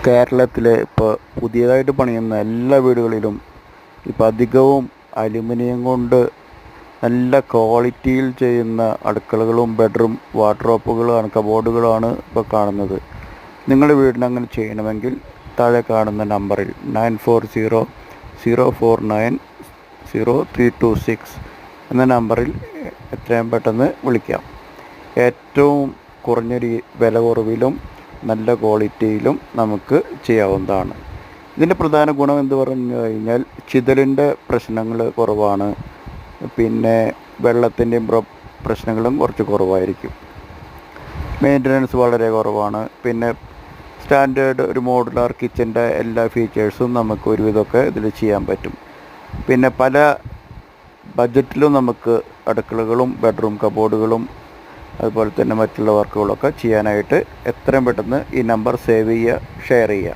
കേരളത്തിലെ ഇപ്പോൾ പുതിയതായിട്ട് പണിയുന്ന എല്ലാ വീടുകളിലും ഇപ്പോൾ അധികവും അലുമിനിയം കൊണ്ട് നല്ല ക്വാളിറ്റിയിൽ ചെയ്യുന്ന അടുക്കളകളും ബെഡ്റൂം വാർഡ്രോബുകളാണ്, കബോർഡുകളാണ് ഇപ്പോൾ കാണുന്നത്. നിങ്ങളുടെ വീടിന് അങ്ങനെ ചെയ്യണമെങ്കിൽ താഴെ കാണുന്ന നമ്പറിൽ 9400490326 എന്ന നമ്പറിൽ എത്രയും പെട്ടെന്ന് വിളിക്കാം. ഏറ്റവും കുറഞ്ഞൊരു വില കുറവിലും നല്ല ക്വാളിറ്റിയിലും നമുക്ക് ചെയ്യാവുന്നതാണ്. ഇതിൻ്റെ പ്രധാന ഗുണം എന്ന് പറഞ്ഞു കഴിഞ്ഞാൽ ചിതലിൻ്റെ പ്രശ്നങ്ങൾ കുറവാണ്. പിന്നെ വെള്ളത്തിൻ്റെയും പ്രശ്നങ്ങളും കുറച്ച് കുറവായിരിക്കും. മെയിൻ്റനൻസ് വളരെ കുറവാണ്. പിന്നെ സ്റ്റാൻഡേർഡ് ഒരു മോഡുലാർ കിച്ചൻ്റെ എല്ലാ ഫീച്ചേഴ്സും നമുക്ക് ഒരുവിധമൊക്കെ ഇതിൽ ചെയ്യാൻ പറ്റും. പിന്നെ പല ബഡ്ജറ്റിലും നമുക്ക് അടുക്കളകളും ബെഡ്റൂം കബോർഡുകളും അതുപോലെ തന്നെ മറ്റുള്ള വർക്കുകളൊക്കെ ചെയ്യാനായിട്ട് എത്രയും പെട്ടെന്ന് ഈ നമ്പർ സേവ് ചെയ്യുക, ഷെയർ ചെയ്യുക.